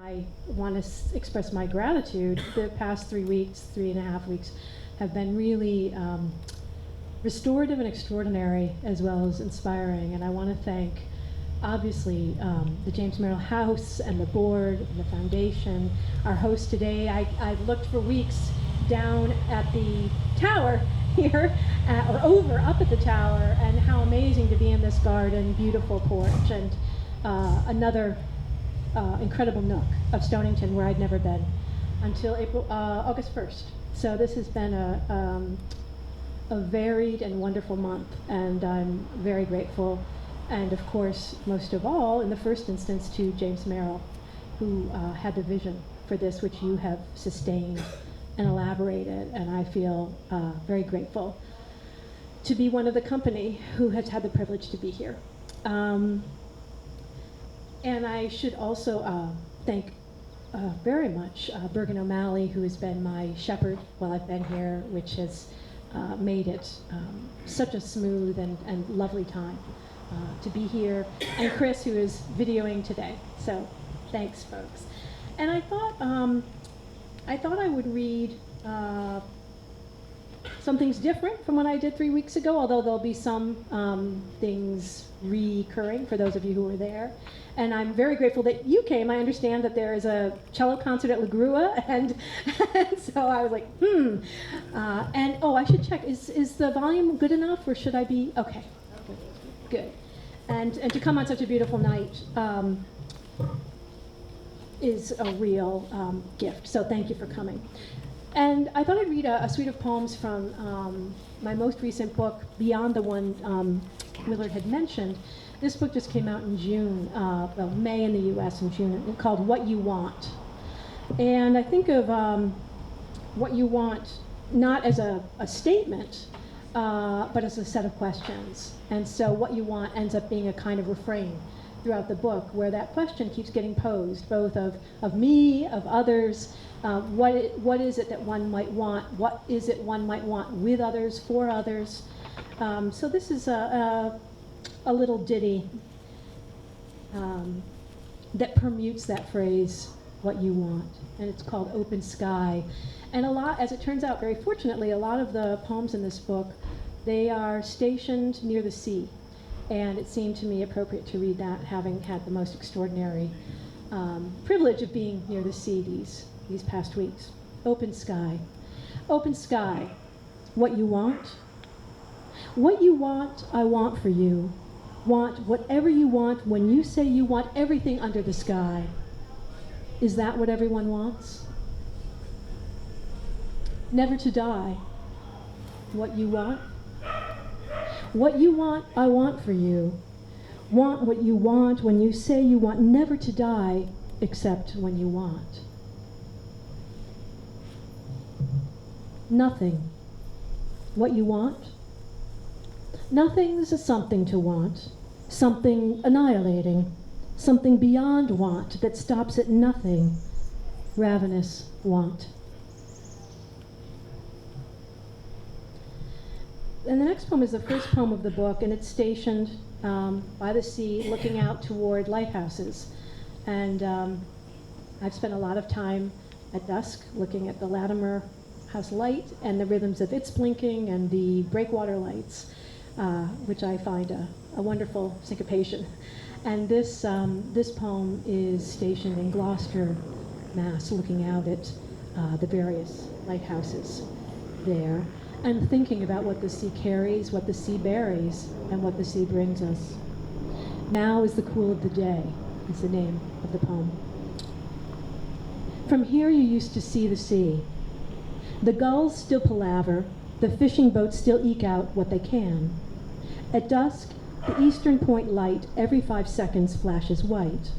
I want to express my gratitude. The past 3.5 weeks, have been really restorative and extraordinary, as well as inspiring. And I want to thank, obviously, the James Merrill House and the board and the foundation. Our host today, I looked for weeks down at the tower here, or up at the tower, and how amazing to be in this garden, beautiful porch, and another incredible nook of Stonington where I'd never been until August 1st. So this has been a varied and wonderful month, and I'm very grateful. And of course, most of all, in the first instance, to James Merrill, who had the vision for this, which you have sustained and elaborated, and I feel very grateful to be one of the company who has had the privilege to be here. And I should also thank very much Bergen O'Malley, who has been my shepherd while I've been here, which has made it such a smooth and lovely time to be here, and Chris, who is videoing today. So thanks, folks. And I thought I would read some things different from what I did 3 weeks ago, although there'll be some things recurring for those of you who were there. And I'm very grateful that you came. I understand that there is a cello concert at La Grua, and so I was like, and I should check, is the volume good enough, or should I be, okay, good. And to come on such a beautiful night is a real gift, so thank you for coming. And I thought I'd read a suite of poems from my most recent book, beyond the one Willard had mentioned. This book just came out in June, May in the US and June, called What You Want. And I think of what you want not as a statement, but as a set of questions. And so what you want ends up being a kind of refrain throughout the book, where that question keeps getting posed, both of me, of others. What is it that one might want? What is it one might want with others, for others? So this is a little ditty that permutes that phrase, what you want, and it's called Open Sky. And as it turns out, very fortunately, a lot of the poems in this book, they are stationed near the sea, and it seemed to me appropriate to read that, having had the most extraordinary privilege of being near the sea these past weeks. Open sky. Open sky. What you want? What you want, I want for you. Want whatever you want when you say you want everything under the sky. Is that what everyone wants? Never to die. What you want? What you want, I want for you. Want what you want when you say you want never to die, except when you want. Nothing. What you want? Nothing's a something to want, something annihilating, something beyond want that stops at nothing, ravenous want. And the next poem is the first poem of the book, and it's stationed by the sea, looking out toward lighthouses. And I've spent a lot of time at dusk looking at the Latimer House light and the rhythms of its blinking and the breakwater lights, which I find a wonderful syncopation. And this poem is stationed in Gloucester, Mass, looking out at the various lighthouses there, and thinking about what the sea carries, what the sea buries, and what the sea brings us. Now is the cool of the day, is the name of the poem. From here you used to see the sea. The gulls still palaver, the fishing boats still eke out what they can. At dusk, the eastern point light every 5 seconds flashes white.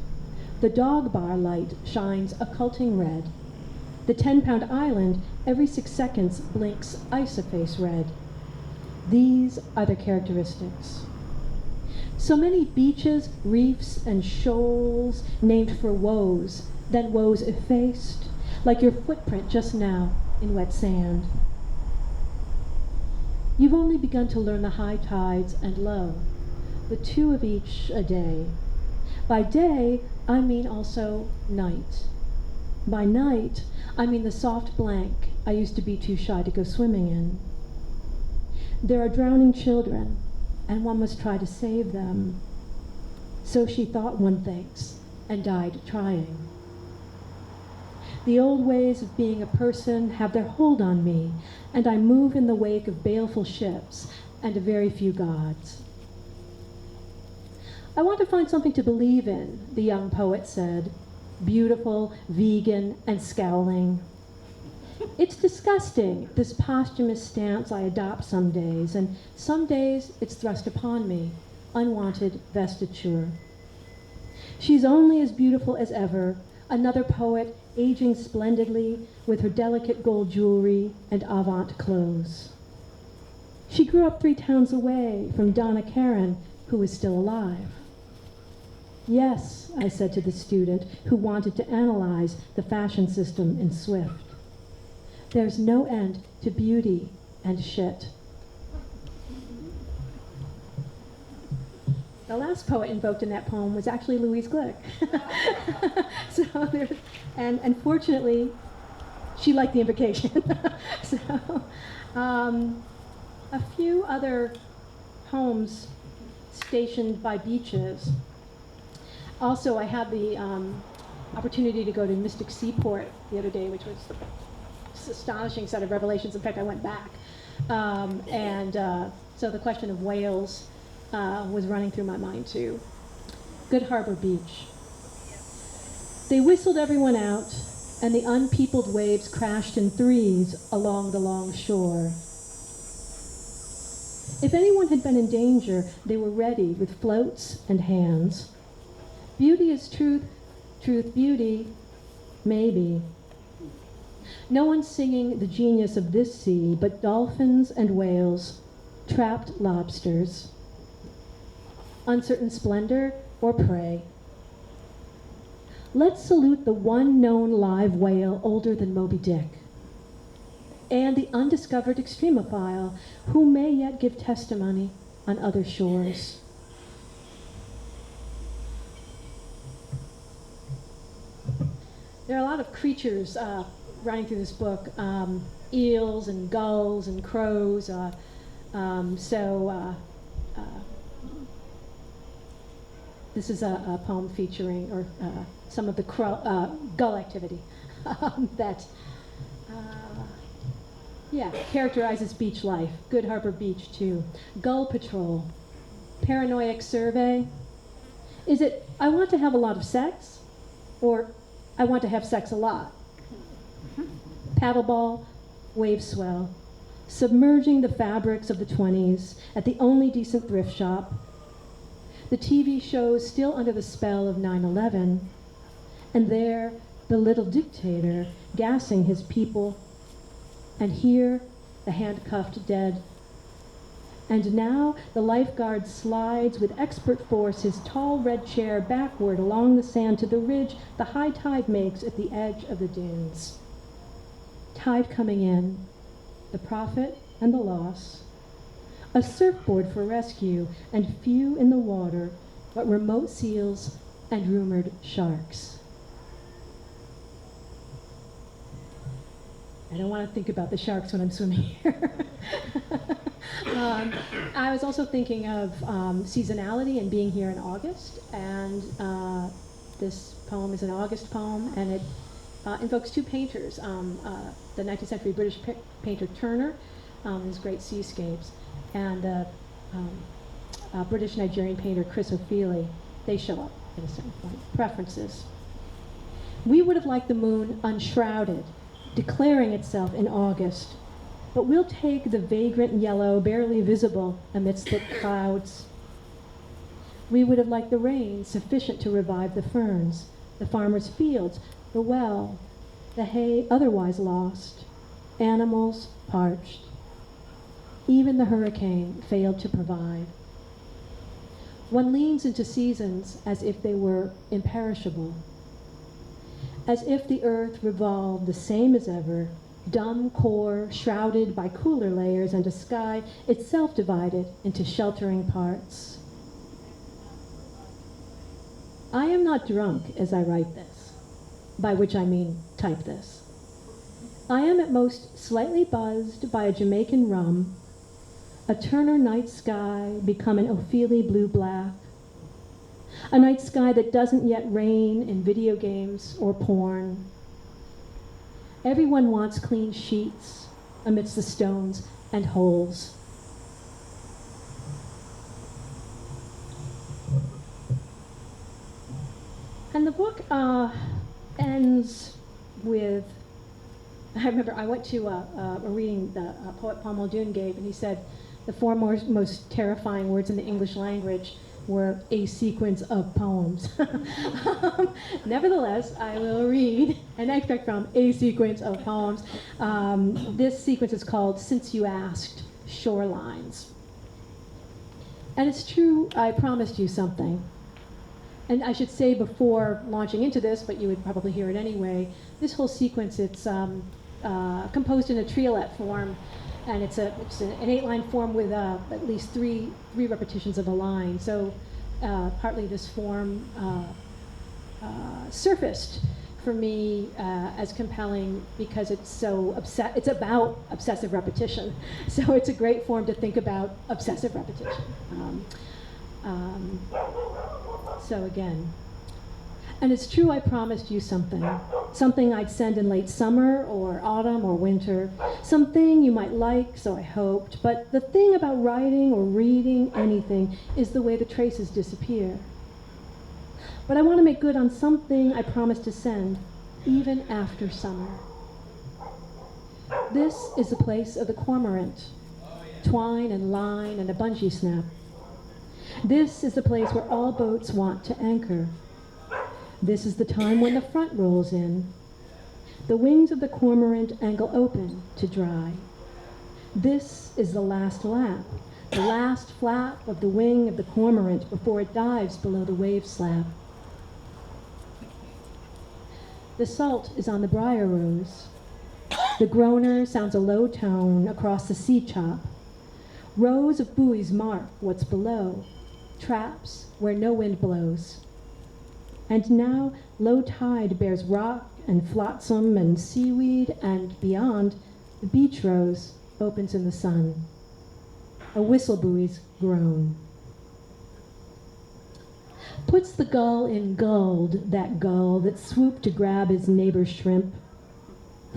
The dog bar light shines occulting red. The 10-pound island every 6 seconds blinks isoface red. These are the characteristics. So many beaches, reefs, and shoals named for woes, then woes effaced, like your footprint just now in wet sand. You've only begun to learn the high tides and low, the 2 of each a day. By day, I mean also night. By night, I mean the soft blank I used to be too shy to go swimming in. There are drowning children, and one must try to save them. So she thought, one thinks, and died trying. The old ways of being a person have their hold on me, and I move in the wake of baleful ships and a very few gods. I want to find something to believe in, the young poet said, beautiful, vegan, and scowling. It's disgusting, this posthumous stance I adopt some days, and some days it's thrust upon me, unwanted vestiture. She's only as beautiful as ever, another poet aging splendidly with her delicate gold jewelry and avant clothes. She grew up 3 towns away from Donna Karan, who is still alive. Yes, I said to the student who wanted to analyze the fashion system in Swift. There's no end to beauty and shit. The last poet invoked in that poem was actually Louise Glick. And fortunately, she liked the invocation. So, a few other poems stationed by beaches. Also, I had the opportunity to go to Mystic Seaport the other day, which was an astonishing set of revelations. In fact, I went back. So the question of whales was running through my mind, too. Good Harbor Beach. They whistled everyone out, and the unpeopled waves crashed in threes along the long shore. If anyone had been in danger, they were ready with floats and hands. Beauty is truth, truth beauty, maybe. No one's singing the genius of this sea, but dolphins and whales, trapped lobsters. Uncertain splendor or prey. Let's salute the one known live whale older than Moby Dick, and the undiscovered extremophile who may yet give testimony on other shores. There are a lot of creatures running through this book, eels and gulls and crows. This is a poem featuring some of the gull activity that characterizes beach life. Good Harbor Beach, too. Gull Patrol. Paranoiac survey. Is it, I want to have a lot of sex, or I want to have sex a lot? Paddleball, wave swell. Submerging the fabrics of the 20s at the only decent thrift shop. The TV shows still under the spell of 9/11, and there, the little dictator gassing his people, and here, the handcuffed dead. And now, the lifeguard slides with expert force his tall red chair backward along the sand to the ridge the high tide makes at the edge of the dunes. Tide coming in, the profit and the loss, a surfboard for rescue, and few in the water but remote seals and rumored sharks. I don't want to think about the sharks when I'm swimming here. I was also thinking of seasonality and being here in August, and this poem is an August poem, and it invokes 2 painters, the 19th century British painter Turner, his great seascapes, and the British Nigerian painter Chris O'Feely. They show up at a certain point. Preferences. We would have liked the moon unshrouded, declaring itself in August, but we'll take the vagrant yellow barely visible amidst the clouds. We would have liked the rain sufficient to revive the ferns, the farmer's fields, the well, the hay otherwise lost, animals parched. Even the hurricane failed to provide. One leans into seasons as if they were imperishable, as if the earth revolved the same as ever, dumb core shrouded by cooler layers and a sky itself divided into sheltering parts. I am not drunk as I write this. by which I mean type this. I am at most slightly buzzed by a Jamaican rum, a Turner night sky become an Ophelia blue-black, a night sky that doesn't yet rain in video games or porn. Everyone wants clean sheets amidst the stones and holes. And the book ends with, I remember I went to a reading the poet Paul Muldoon gave, and he said the four most terrifying words in the English language were a sequence of poems. Nevertheless, I will read an extract from a sequence of poems. This sequence is called Since You Asked, Shorelines. And it's true, I promised you something. And I should say before launching into this, but you would probably hear it anyway, this whole sequence, it's composed in a triolet form, and it's an 8-line form with at least three repetitions of a line. So partly this form surfaced for me as compelling because it's it's about obsessive repetition. So it's a great form to think about obsessive repetition. So again, and it's true I promised you something I'd send in late summer or autumn or winter, something you might like, so I hoped, but the thing about writing or reading anything is the way the traces disappear. But I want to make good on something I promised to send, even after summer. This is the place of the cormorant, twine and line and a bungee snap. This is the place where all boats want to anchor. This is the time when the front rolls in. The wings of the cormorant angle open to dry. This is the last lap, the last flap of the wing of the cormorant before it dives below the wave slab. The salt is on the briar rose. The groaner sounds a low tone across the sea chop. Rows of buoys mark what's below, traps where no wind blows. And now low tide bears rock and flotsam and seaweed, and beyond, the beach rose opens in the sun. A whistle buoy's groan. Puts the gull in gulled, that gull that swooped to grab his neighbor's shrimp.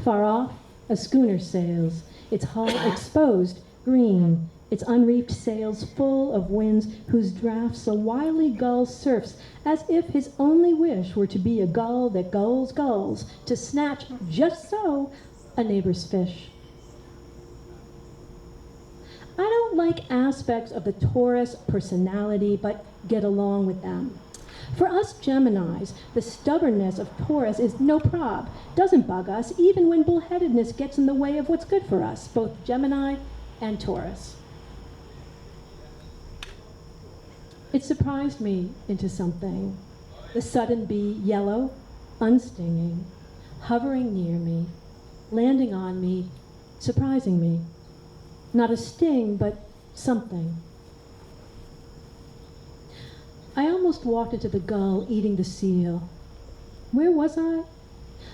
Far off, a schooner sails, its hull exposed, green, its unreefed sails full of winds whose draughts a wily gull surfs as if his only wish were to be a gull that gulls gulls, to snatch, just so, a neighbor's fish. I don't like aspects of the Taurus personality, but get along with them. For us Geminis, the stubbornness of Taurus is no prob, doesn't bug us, even when bullheadedness gets in the way of what's good for us, both Gemini and Taurus. It surprised me into something. The sudden bee, yellow, unstinging, hovering near me, landing on me, surprising me. Not a sting, but something. I almost walked into the gull eating the seal. Where was I?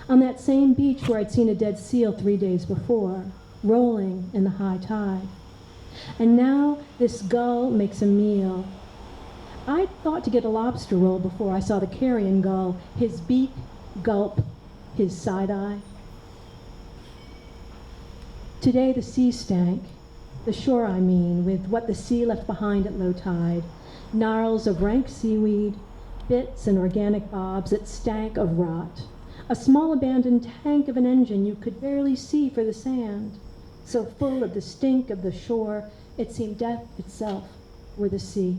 On that same beach where I'd seen a dead seal 3 days before, rolling in the high tide. And now this gull makes a meal. I thought to get a lobster roll before I saw the carrion gull, his beak, gulp, his side eye. Today the sea stank, the shore I mean, with what the sea left behind at low tide, gnarls of rank seaweed, bits and organic bobs that stank of rot, a small abandoned tank of an engine you could barely see for the sand, so full of the stink of the shore it seemed death itself were the sea.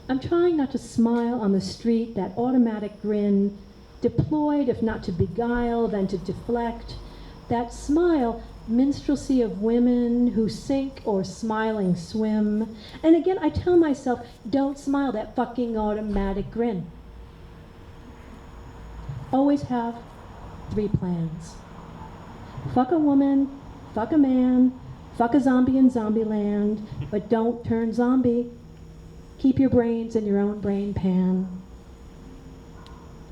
I'm trying not to smile on the street, that automatic grin, deployed if not to beguile, then to deflect. That smile, minstrelsy of women who sink or smiling swim. And again, I tell myself, don't smile, that fucking automatic grin. Always have 3 plans. Fuck a woman, fuck a man, fuck a zombie in Zombieland, but don't turn zombie. Keep your brains in your own brain pan.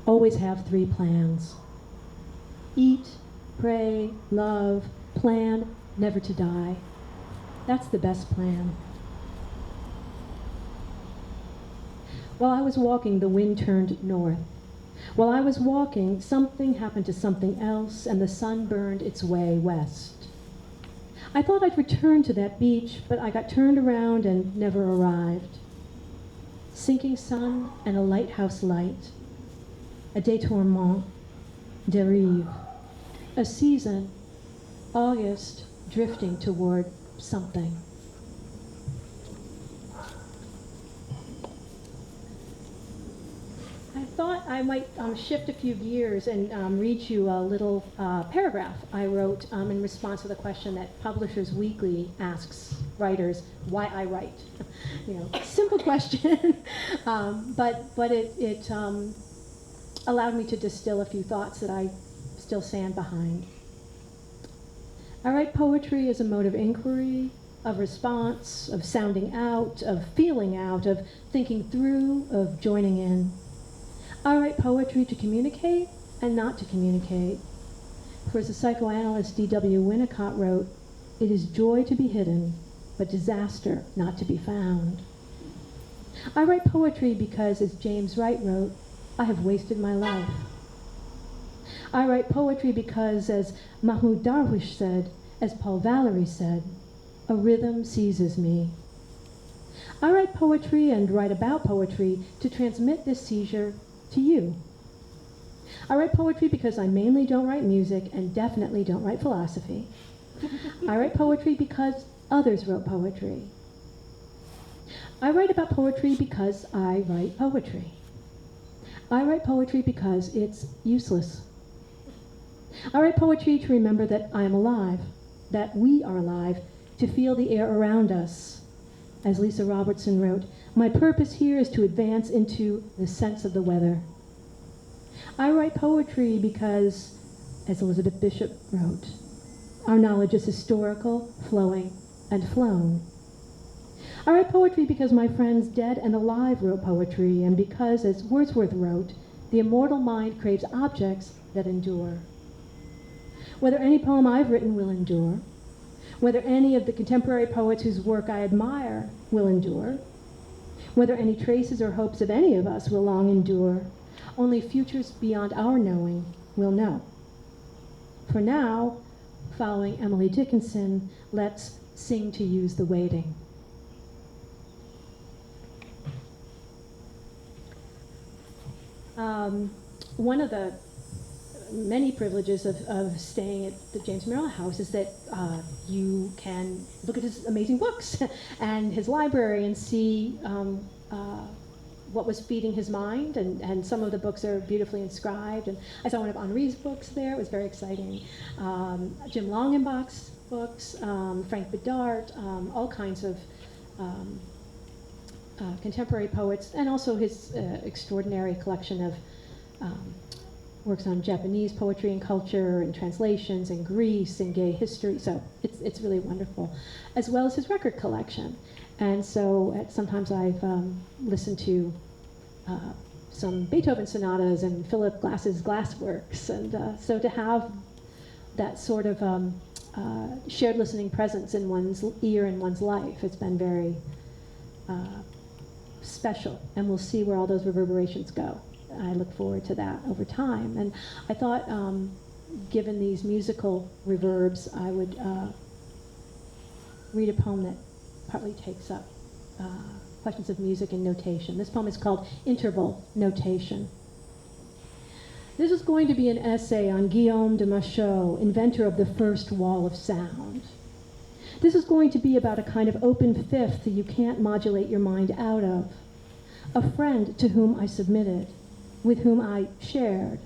always have 3 plans. Eat, pray, love, plan never to die. That's the best plan. While I was walking, the wind turned north. While I was walking, something happened to something else, and the sun burned its way west. I thought I'd return to that beach, but I got turned around and never arrived. Sinking sun and a lighthouse light, a détournement, dérive, a season, August, drifting toward something. I thought I might shift a few gears and read you a little paragraph I wrote in response to the question that Publishers Weekly asks writers, why I write. Simple question, but it allowed me to distill a few thoughts that I still stand behind. I write poetry as a mode of inquiry, of response, of sounding out, of feeling out, of thinking through, of joining in. I write poetry to communicate and not to communicate. For as the psychoanalyst D.W. Winnicott wrote, it is joy to be hidden, but disaster not to be found. I write poetry because, as James Wright wrote, I have wasted my life. I write poetry because, as Mahmoud Darwish said, as Paul Valery said, a rhythm seizes me. I write poetry and write about poetry to transmit this seizure to you. I write poetry because I mainly don't write music and definitely don't write philosophy. I write poetry because others wrote poetry. I write about poetry because I write poetry. I write poetry because it's useless. I write poetry to remember that I am alive, that we are alive, to feel the air around us. As Lisa Robertson wrote, my purpose here is to advance into the sense of the weather. I write poetry because, as Elizabeth Bishop wrote, our knowledge is historical, flowing, and flown. I write poetry because my friends dead and alive wrote poetry, and because, as Wordsworth wrote, the immortal mind craves objects that endure. Whether any poem I've written will endure, whether any of the contemporary poets whose work I admire will endure, whether any traces or hopes of any of us will long endure, only futures beyond our knowing will know. For now, following Emily Dickinson, let's sing to use the waiting. One of the many privileges of staying at the James Merrill House is that you can look at his amazing books and his library and see what was feeding his mind, and some of the books are beautifully inscribed. And I saw one of Henri's books there. It was very exciting. Jim Longenbach's books, Frank Bedart, all kinds of contemporary poets, and also his extraordinary collection of works on Japanese poetry and culture and translations and Greece and gay history. So it's really wonderful, as well as his record collection. And so sometimes I've listened to some Beethoven sonatas and Philip Glass's glassworks. And so to have that sort of shared listening presence in one's ear and one's life, it's been very special. And we'll see where all those reverberations go. I look forward to that over time. And I thought, given these musical reverbs, I would read a poem that partly takes up questions of music and notation. This poem is called Interval Notation. This is going to be an essay on Guillaume de Machaut, inventor of the first wall of sound. This is going to be about a kind of open fifth that you can't modulate your mind out of. A friend to whom I submitted, with whom I shared.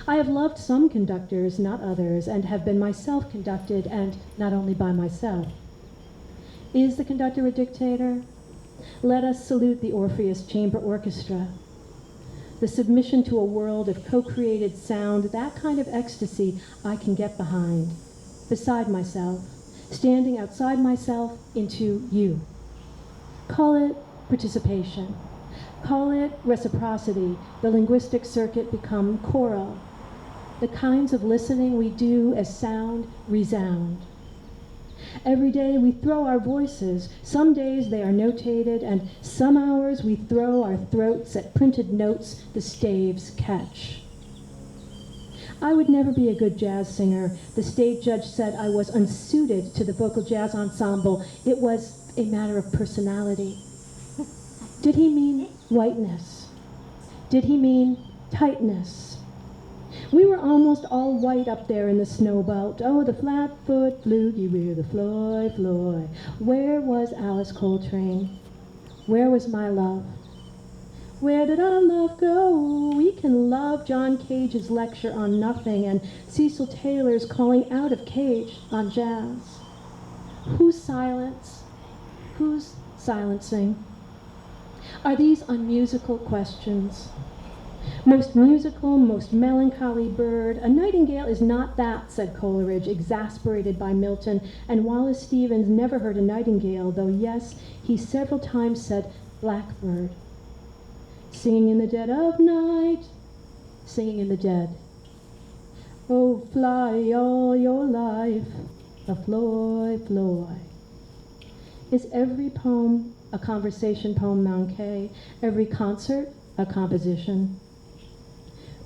I have loved some conductors, not others, and have been myself conducted, and not only by myself. Is the conductor a dictator? Let us salute the Orpheus Chamber Orchestra. The submission to a world of co-created sound, that kind of ecstasy I can get behind, beside myself, standing outside myself into you. Call it participation. Call it reciprocity, the linguistic circuit become choral. The kinds of listening we do as sound resound. Every day we throw our voices. Some days they are notated, and some hours we throw our throats at printed notes the staves catch. I would never be a good jazz singer. The stage judge said I was unsuited to the vocal jazz ensemble. It was a matter of personality. Did he mean whiteness? Did he mean tightness? We were almost all white up there in the snow belt. Oh, the flat-foot floogie with the Floy, Floy. Where was Alice Coltrane? Where was my love? Where did our love go? We can love John Cage's lecture on nothing and Cecil Taylor's calling out of Cage on jazz. Whose silence? Who's silencing? Are these unmusical questions? Most musical, most melancholy bird. A nightingale is not that, said Coleridge, exasperated by Milton, and Wallace Stevens never heard a nightingale, though yes, he several times said blackbird. Singing in the dead of night, singing in the dead. Oh, fly all your life, a Floy, Floy. Is every poem a conversation poem manqué, every concert a composition?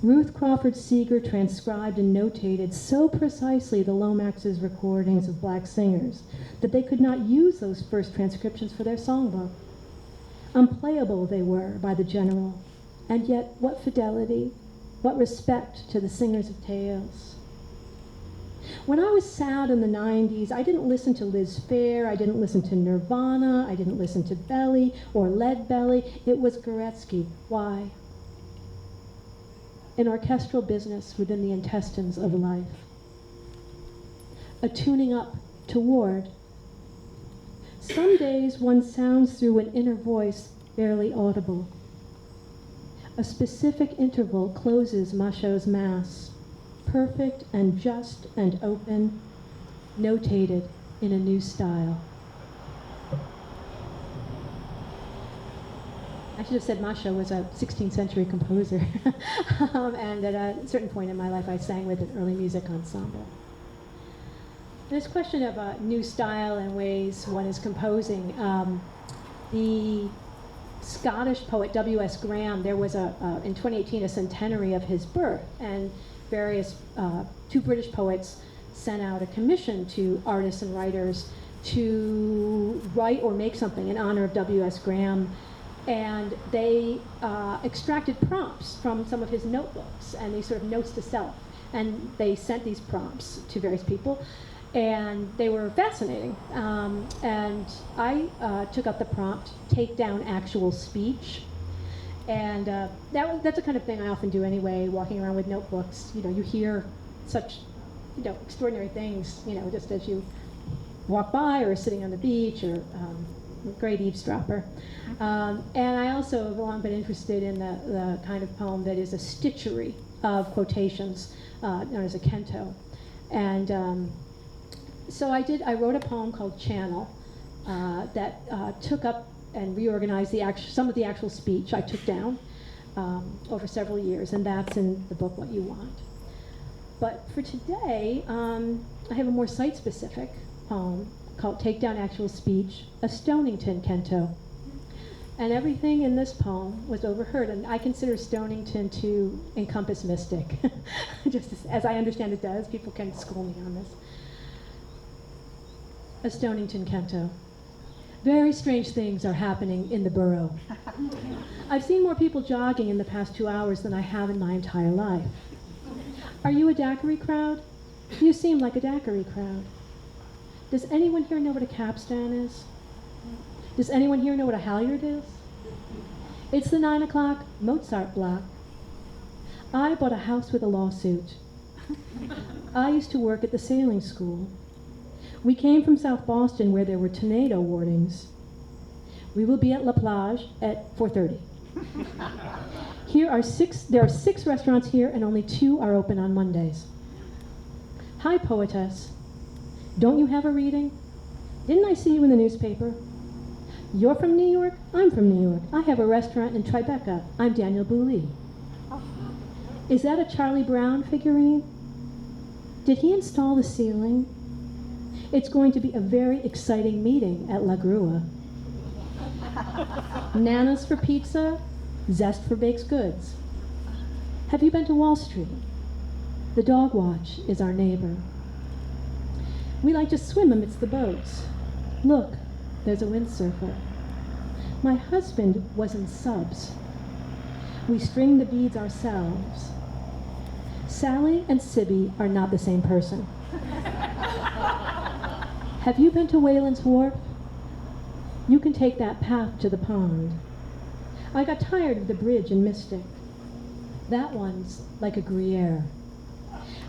Ruth Crawford Seeger transcribed and notated so precisely the Lomax's recordings of black singers that they could not use those first transcriptions for their songbook. Unplayable they were by the general, and yet what fidelity, what respect to the singers of tales. When I was sad in the 90s, I didn't listen to Liz Phair, I didn't listen to Nirvana, I didn't listen to Belly or Lead Belly. It was Goretzky. Why? An orchestral business within the intestines of life. A tuning up toward. Some days one sounds through an inner voice barely audible. A specific interval closes Machaut's mass, perfect and just and open, notated in a new style. I should have said Machaut was a 16th century composer. And at a certain point in my life, I sang with an early music ensemble. This question of a new style and ways one is composing. The Scottish poet W.S. Graham, there was in 2018 a centenary of his birth, and various two British poets sent out a commission to artists and writers to write or make something in honor of W.S. Graham. And they extracted prompts from some of his notebooks and these sort of notes to self. And they sent these prompts to various people, and they were fascinating. And I took up the prompt, take down actual speech. And that's the kind of thing I often do anyway, walking around with notebooks. You know, you hear such, extraordinary things, just as you walk by or sitting on the beach or great eavesdropper. And I also have long been interested in the kind of poem that is a stitchery of quotations, known as a canto. And so I wrote a poem called Channel that took up and reorganized some of the actual speech I took down over several years, and that's in the book What You Want. But for today, I have a more site-specific poem called Take Down Actual Speech, a Stonington canto. And everything in this poem was overheard, and I consider Stonington to encompass mystic, just as I understand it does. People can school me on this. A Stonington canto. Very strange things are happening in the borough. I've seen more people jogging in the past 2 hours than I have in my entire life. Are you a daiquiri crowd? You seem like a daiquiri crowd. Does anyone here know what a capstan is? Does anyone here know what a halyard is? It's the 9 o'clock Mozart block. I bought a house with a lawsuit. I used to work at the sailing school. We came from South Boston where there were tornado warnings. We will be at La Plage at 4:30. There are 6 restaurants here and only 2 are open on Mondays. Hi, poetess. Don't you have a reading? Didn't I see you in the newspaper? You're from New York? I'm from New York. I have a restaurant in Tribeca. I'm Daniel Bouley. Is that a Charlie Brown figurine? Did he install the ceiling? It's going to be a very exciting meeting at La Grua. Nanas for pizza, zest for baked goods. Have you been to Wall Street? The dog watch is our neighbor. We like to swim amidst the boats. Look, there's a windsurfer. My husband was in subs. We string the beads ourselves. Sally and Sibby are not the same person. Have you been to Wayland's Wharf? You can take that path to the pond. I got tired of the bridge in Mystic. That one's like a Gruyere.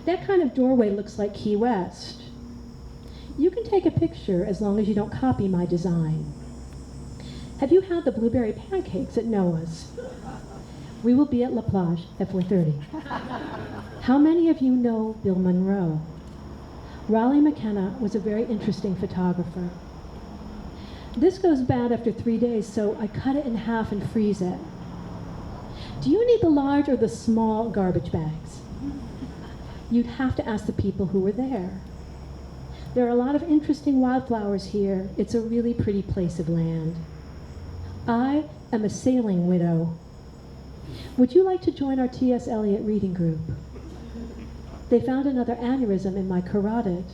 That kind of doorway looks like Key West. You can take a picture as long as you don't copy my design. Have you had the blueberry pancakes at Noah's? We will be at La Plage at 4:30. How many of you know Bill Monroe? Raleigh McKenna was a very interesting photographer. This goes bad after 3 days, so I cut it in half and freeze it. Do you need the large or the small garbage bags? You'd have to ask the people who were there. There are a lot of interesting wildflowers here. It's a really pretty place of land. I am a sailing widow. Would you like to join our T.S. Eliot reading group? They found another aneurysm in my carotid.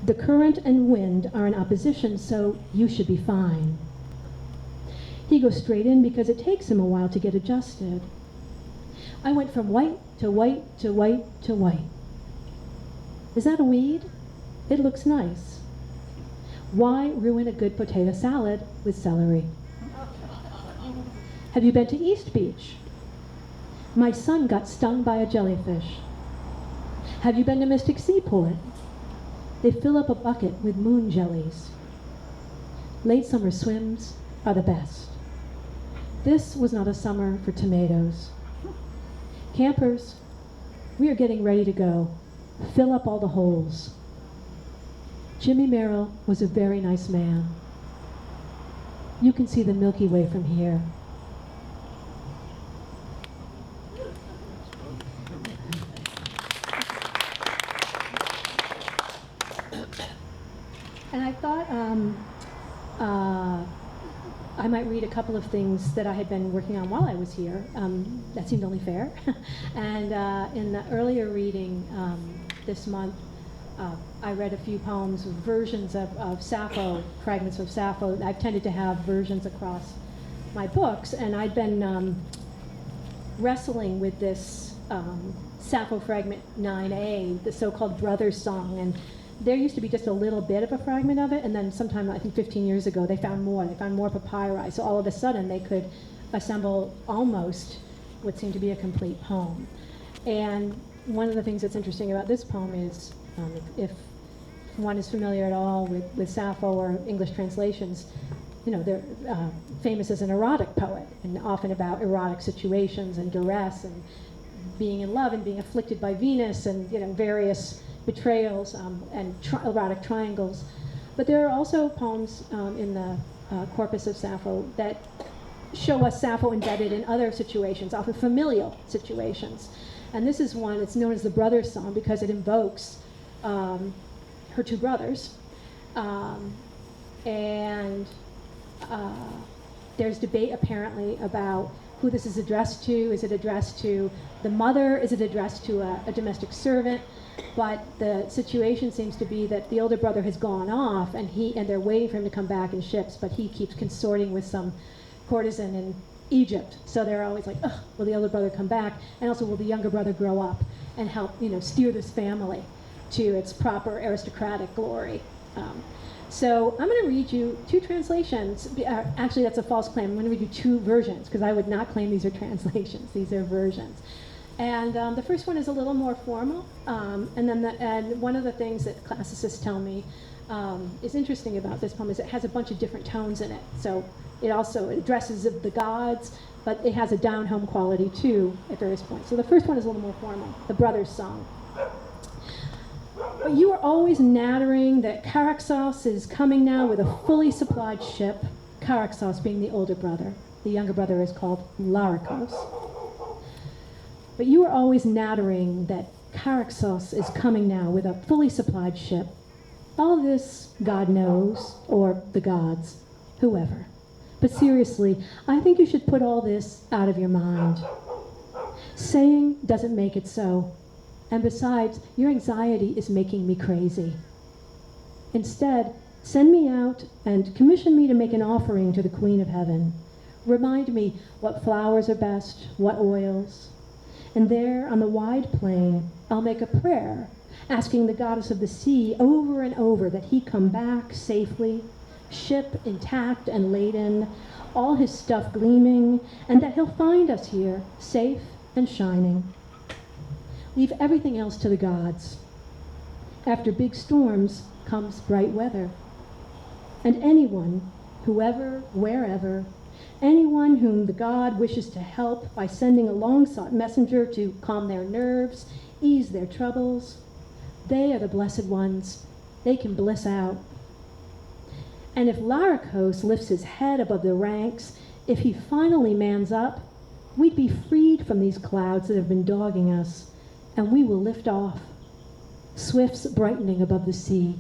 The current and wind are in opposition, so you should be fine. He goes straight in because it takes him a while to get adjusted. I went from white to white to white to white. Is that a weed? It looks nice. Why ruin a good potato salad with celery? Have you been to East Beach? My son got stung by a jellyfish. Have you been to Mystic Seaport? They fill up a bucket with moon jellies. Late summer swims are the best. This was not a summer for tomatoes. Campers, we are getting ready to go. Fill up all the holes. Jimmy Merrill was a very nice man. You can see the Milky Way from here. And I thought I might read a couple of things that I had been working on while I was here. That seemed only fair. And in the earlier reading this month, I read a few poems, versions of Sappho, fragments of Sappho. I've tended to have versions across my books, and I'd been wrestling with this Sappho fragment 9A, the so-called Brothers Song, and there used to be just a little bit of a fragment of it, and then sometime, I think 15 years ago, they found more. They found more papyri, so all of a sudden they could assemble almost what seemed to be a complete poem. And one of the things that's interesting about this poem is, if one is familiar at all with Sappho or English translations, you know, they're famous as an erotic poet, and often about erotic situations and duress and being in love and being afflicted by Venus and, you know, various betrayals and erotic triangles. But there are also poems in the corpus of Sappho that show us Sappho embedded in other situations, often familial situations. And this is one, it's known as the Brothers Song because it invokes her two brothers. There's debate apparently about who this is addressed to. Is it addressed to the mother? Is it addressed to a domestic servant? But the situation seems to be that the older brother has gone off, and they're waiting for him to come back in ships, but he keeps consorting with some courtesan in Egypt. So they're always like, ugh, will the older brother come back? And also, will the younger brother grow up and help, you know, steer this family to its proper aristocratic glory? So I'm going to read you two translations. Actually, that's a false claim. I'm going to read you two versions, because I would not claim these are translations. These are versions. And the first one is a little more formal, and one of the things that classicists tell me is interesting about this poem is it has a bunch of different tones in it. So it also addresses the gods, but it has a down-home quality too at various points. So the first one is a little more formal, the Brothers Song. But you are always nattering that Caraxos is coming now with a fully supplied ship, Caraxos being the older brother. The younger brother is called Laricos. But you are always nattering that Caraxos is coming now with a fully supplied ship. All this, God knows, or the gods, whoever. But seriously, I think you should put all this out of your mind. Saying doesn't make it so. And besides, your anxiety is making me crazy. Instead, send me out and commission me to make an offering to the Queen of Heaven. Remind me what flowers are best, what oils. And there, on the wide plain, I'll make a prayer, asking the goddess of the sea over and over that he come back safely, ship intact and laden, all his stuff gleaming, and that he'll find us here, safe and shining. Leave everything else to the gods. After big storms comes bright weather. And anyone, whoever, wherever, anyone whom the god wishes to help by sending a long-sought messenger to calm their nerves, ease their troubles, they are the blessed ones. They can bliss out. And if Laricos lifts his head above the ranks, if he finally mans up, we'd be freed from these clouds that have been dogging us, and we will lift off, swifts brightening above the sea.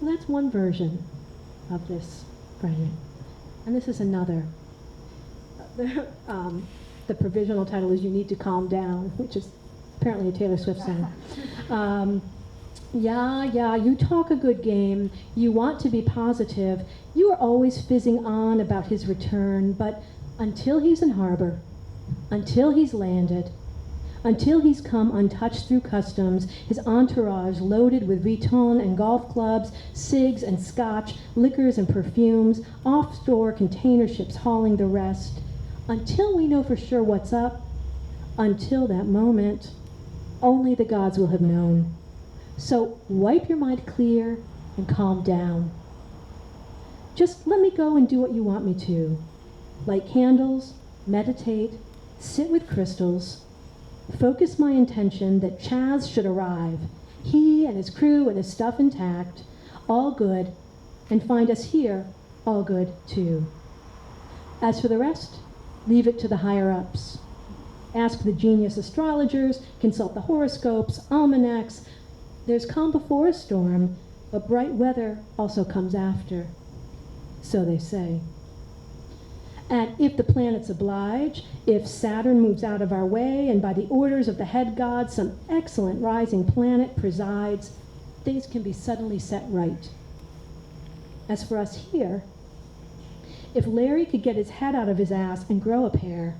So that's one version of this framing. And this is another. The provisional title is You Need to Calm Down, which is apparently a Taylor Swift song. Yeah, you talk a good game. You want to be positive. You are always fizzing on about his return, but until he's in harbor, until he's landed, until he's come untouched through customs, his entourage loaded with Vuitton and golf clubs, cigs and scotch, liquors and perfumes, off-store container ships hauling the rest, until we know for sure what's up, until that moment, only the gods will have known. So wipe your mind clear and calm down. Just let me go and do what you want me to. Light candles, meditate, sit with crystals, focus my intention that Chaz should arrive, he and his crew and his stuff intact, all good, and find us here all good too. As for the rest, leave it to the higher-ups. Ask the genius astrologers, consult the horoscopes, almanacs. There's calm before a storm, but bright weather also comes after. So they say. And if the planets oblige, if Saturn moves out of our way, and by the orders of the head god some excellent rising planet presides, things can be suddenly set right. As for us here, if Larry could get his head out of his ass and grow a pair,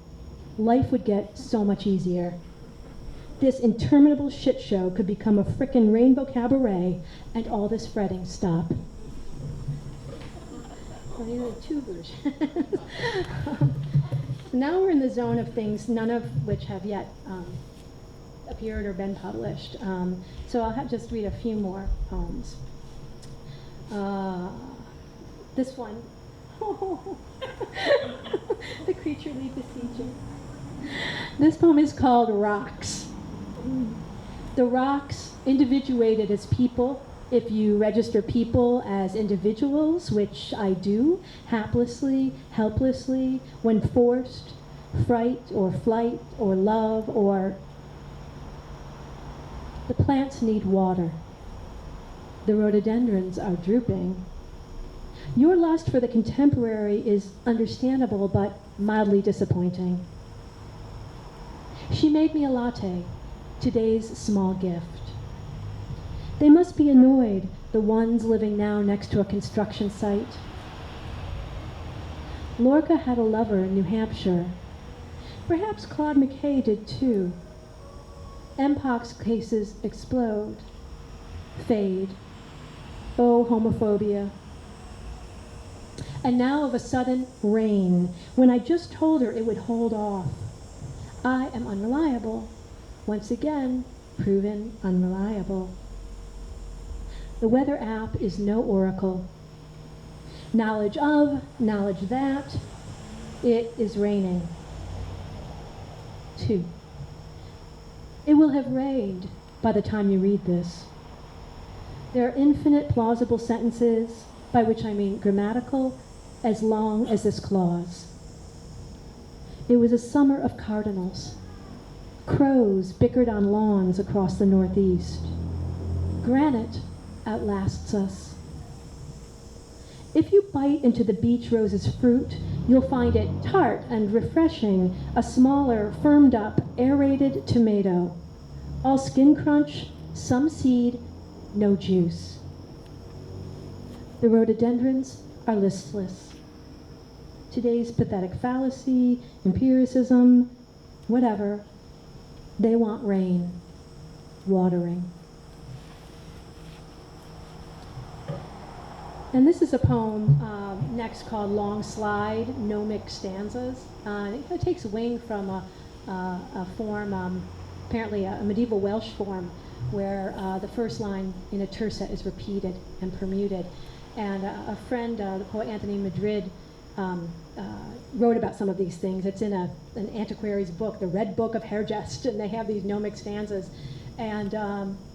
life would get so much easier. This interminable shit show could become a frickin' rainbow cabaret, and all this fretting stop. Well, these are two versions. Now we're in the zone of things, none of which have yet appeared or been published. So I'll just read a few more poems. This one. The creaturely beseeching. This poem is called Rocks. The rocks, individuated as people, if you register people as individuals, which I do, haplessly, helplessly, when forced, fright or flight or love or... The plants need water. The rhododendrons are drooping. Your lust for the contemporary is understandable but mildly disappointing. She made me a latte, today's small gift. They must be annoyed, the ones living now next to a construction site. Lorca had a lover in New Hampshire. Perhaps Claude McKay did too. Mpox cases explode, fade. Oh, homophobia. And now of a sudden, rain, when I just told her it would hold off. I am unreliable. Once again, proven unreliable. The weather app is no oracle. Knowledge of, knowledge that, it is raining. 2. It will have rained by the time you read this. There are infinite plausible sentences, by which I mean grammatical, as long as this clause. It was a summer of cardinals. Crows bickered on lawns across the Northeast. Granite outlasts us. If you bite into the beach rose's fruit, you'll find it tart and refreshing, a smaller, firmed-up, aerated tomato. All skin crunch, some seed, no juice. The rhododendrons are listless. Today's pathetic fallacy, empiricism, whatever, they want rain, watering. And this is a poem next called Long Slide, Gnomic Stanzas. It takes wing from a form, apparently a medieval Welsh form, where the first line in a tercet is repeated and permuted. And a friend, the poet Anthony Madrid, wrote about some of these things. It's in an antiquary's book, the Red Book of Hairgest, and they have these gnomic stanzas. And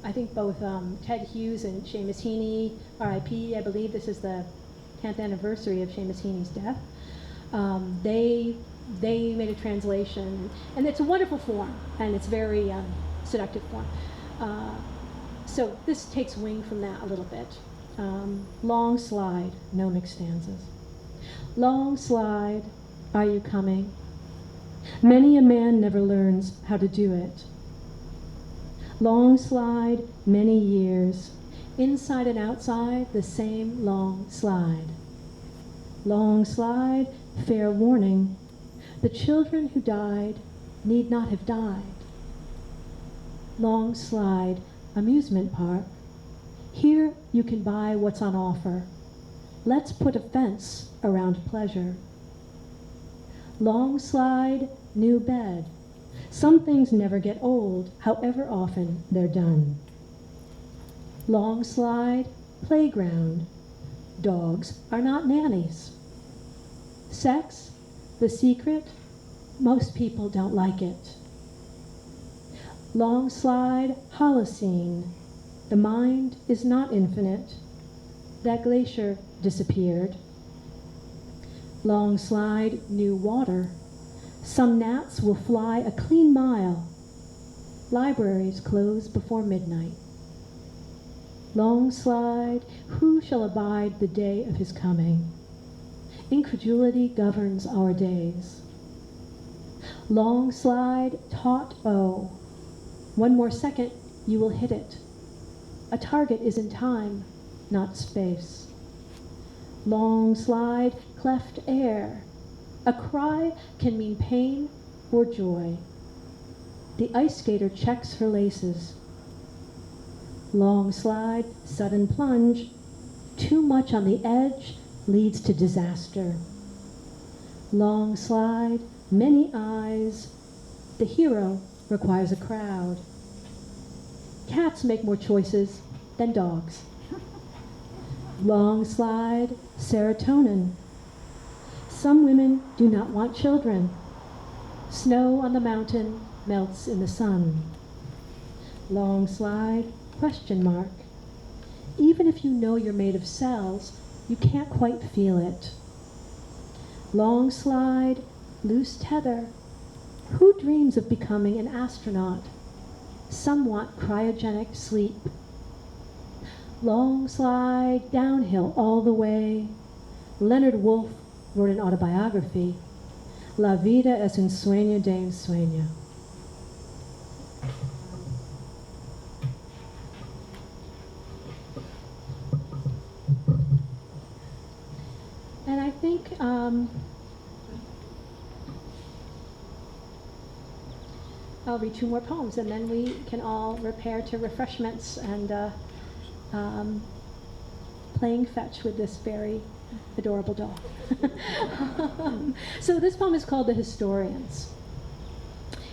I think both Ted Hughes and Seamus Heaney, R.I.P., I believe this is the 10th anniversary of Seamus Heaney's death. They made a translation, and it's a wonderful form, and it's very seductive form. So this takes wing from that a little bit. Long slide, gnomic stanzas. Long slide, are you coming? Many a man never learns how to do it. Long slide, many years, inside and outside, the same long slide. Long slide, fair warning, the children who died need not have died. Long slide, amusement park, here you can buy what's on offer. Let's put a fence around pleasure. Long slide, new bed. Some things never get old, however often they're done. Long slide, playground. Dogs are not nannies. Sex, the secret, most people don't like it. Long slide, Holocene. The mind is not infinite. That glacier disappeared. Long slide, new water. Some gnats will fly a clean mile. Libraries close before midnight. Long slide, who shall abide the day of his coming? Incredulity governs our days. Long slide, taut bow. One more second, you will hit it. A target is in time, not space. Long slide, cleft air. A cry can mean pain or joy. The ice skater checks her laces. Long slide, sudden plunge. Too much on the edge leads to disaster. Long slide, many eyes. The hero requires a crowd. Cats make more choices than dogs. Long slide, serotonin. Some women do not want children. Snow on the mountain melts in the sun. Long slide, question mark. Even if you know you're made of cells, you can't quite feel it. Long slide, loose tether. Who dreams of becoming an astronaut? Some want cryogenic sleep. Long slide, downhill all the way. Leonard Woolf wrote an autobiography. La vida es un sueño de un sueño. And I think I'll read two more poems, and then we can all repair to refreshments and playing fetch with this very adorable doll. So this poem is called The Historians.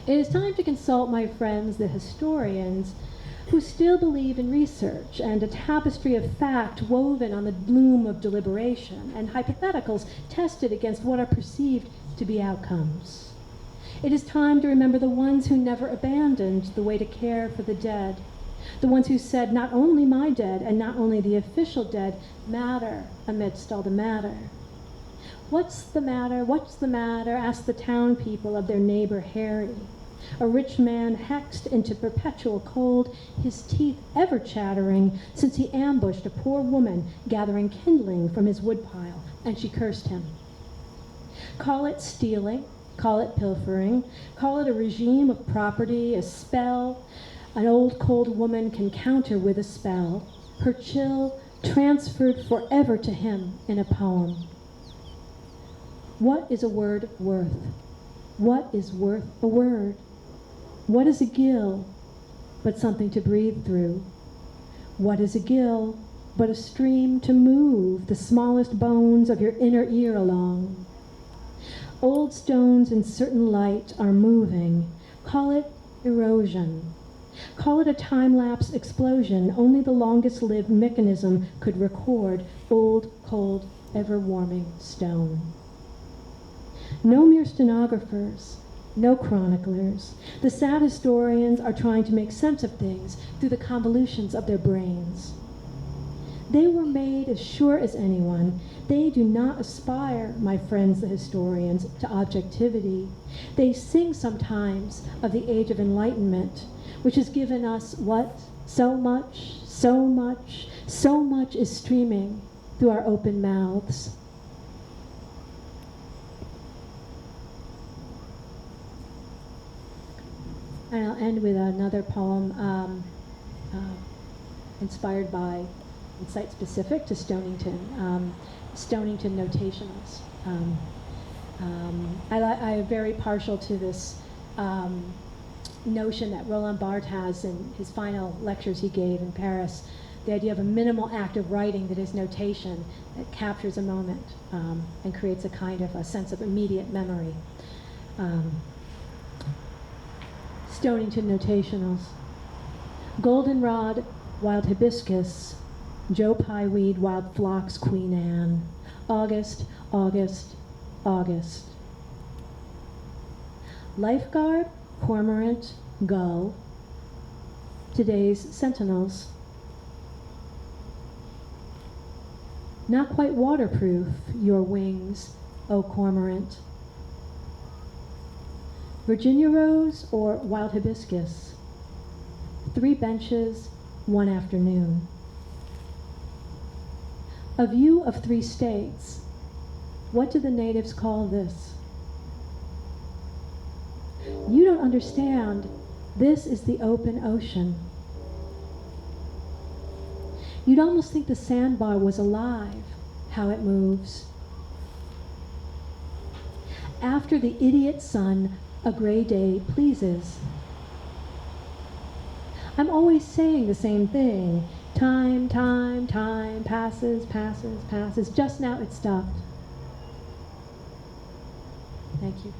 It is time to consult my friends, the historians, who still believe in research and a tapestry of fact woven on the loom of deliberation and hypotheticals tested against what are perceived to be outcomes. It is time to remember the ones who never abandoned the way to care for the dead, the ones who said not only my dead and not only the official dead matter amidst all the matter. What's the matter? What's the matter? Asked the town people of their neighbor Harry, a rich man hexed into perpetual cold, his teeth ever chattering since he ambushed a poor woman gathering kindling from his woodpile, and she cursed him. Call it stealing, call it pilfering, call it a regime of property, a spell an old cold woman can counter with a spell, her chill transferred forever to him in a poem. What is a word worth? What is worth a word? What is a gill but something to breathe through? What is a gill but a stream to move the smallest bones of your inner ear along? Old stones in certain light are moving. Call it erosion. Call it a time-lapse explosion only the longest-lived mechanism could record, old, cold, ever-warming stone. No mere stenographers, no chroniclers. The sad historians are trying to make sense of things through the convolutions of their brains. They were made as sure as anyone. They do not aspire, my friends the historians, to objectivity. They sing sometimes of the age of enlightenment, which has given us what? So much, so much, so much is streaming through our open mouths. And I'll end with another poem inspired by and site-specific to Stonington, Stonington notationals. I am very partial to this notion that Roland Barthes has in his final lectures he gave in Paris, the idea of a minimal act of writing that is notation, that captures a moment and creates a kind of a sense of immediate memory. Stonington notationals. Goldenrod, wild hibiscus, Joe Pyeweed, wild phlox, Queen Anne. August, August, August. Lifeguard, cormorant, gull. Today's sentinels. Not quite waterproof, your wings, O cormorant. Virginia rose or wild hibiscus. 3 benches, 1 afternoon. A view of 3 states. What do the natives call this? You don't understand. This is the open ocean. You'd almost think the sandbar was alive, how it moves. After the idiot sun, a gray day pleases. I'm always saying the same thing. Time, time, time, passes, passes, passes. Just now it stopped. Thank you.